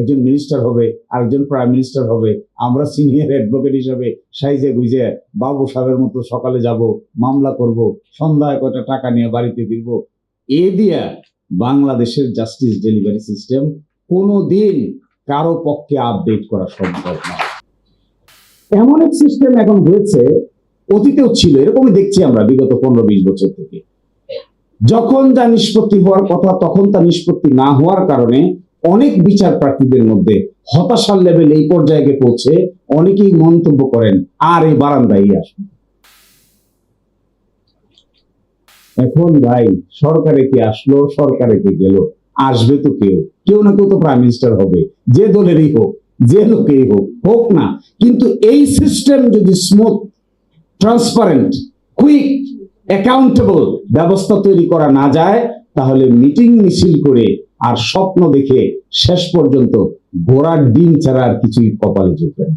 একজন মিনিস্টার হবে, আরেকজন প্রাইম মিনিস্টার হবে, আমরা সিনিয়র অ্যাডভোকেট হিসাবে সাইজে গুইজে বাবু সাহেবের মতো সকালে যাব, মামলা করব, সন্ধ্যায় কয়টা টাকা নিয়ে বাড়িতে ফিরবো। এ দিয়া বাংলাদেশের জাস্টিস ডেলিভারি সিস্টেম কোনোদিন কারো পক্ষে আপডেট করা সম্ভব না। এমন এক সিস্টেম এখন হয়েছে, অতীতেও ছিল, এরকমই দেখছি আমরা বিগত 15-20 বছর থেকে। যখন যা নিষ্পত্তি হওয়ার কথা তখন তা নিষ্পত্তি না হওয়ার কারণে অনেক বিচার প্রার্থীদের মধ্যে হতাশার লেভেল এই পর্যায়ে পৌঁছে অনেকেই মন্তব্য করেন, আর এই বারান্দায় আসবে। এখন ভাই সরকারে কি আসলো, সরকারে কি গেল, আসবে তো কেউ কেউ না কেউ তো প্রাইম মিনিস্টার হবে, যে দলেরই হোক, যে লোকেই হোক, হোক না। কিন্তু এই সিস্টেম যদি স্মুথ, ট্রান্সপারেন্ট, কুইক, অ্যাকাউন্টেবল ব্যবস্থা তৈরি করা না যায়, তাহলে মিটিং মিছিল করে আর স্বপ্ন দেখে শেষ পর্যন্ত ঘোড়ার ডিম ছাড়া আর কিছুই কপালে জুটবে না।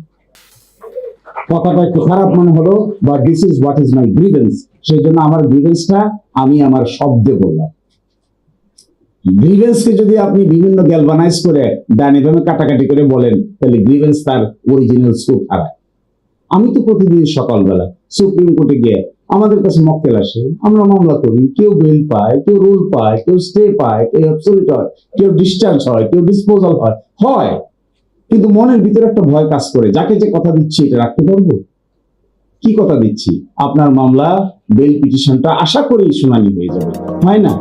কথাটা একটু খারাপ মনে হলো, বা this is what is my grievance. সেই জন্য আমার গ্রিভেন্সটা আমি আমার শব্দে বললাম। গ্রিভেন্সকে যদি আপনি বিভিন্ন গ্যালভানাইজ করে ডানে বামে কাটাকাটি করে বলেন, তাহলে গ্রিভেন্স তার অরিজিনাল স্কোপ হারায়। আমি তো প্রতিদিন সকালবেলা সুপ্রিম কোর্টে গিয়ে আমাদের কাছে মক্কেল আসে, আমরা মামলা করি, কেউ বেল পায়, কেউ রুল পায়, কেউ স্টে পায়, কেউ অ্যাবসলিউট হয়, কেউ ডিসচার্জ হয়, কেউ ডিসপোজাল হয়। কিন্তু মনের ভিতরে একটা ভয় কাজ করে, যাকে যে কথা দিচ্ছি এটা রাখতে পারবো? কি কথা দিচ্ছি? আপনার মামলা বেল পিটিশনটা আশা করি শুনানি হয়ে যাবে, হয় না?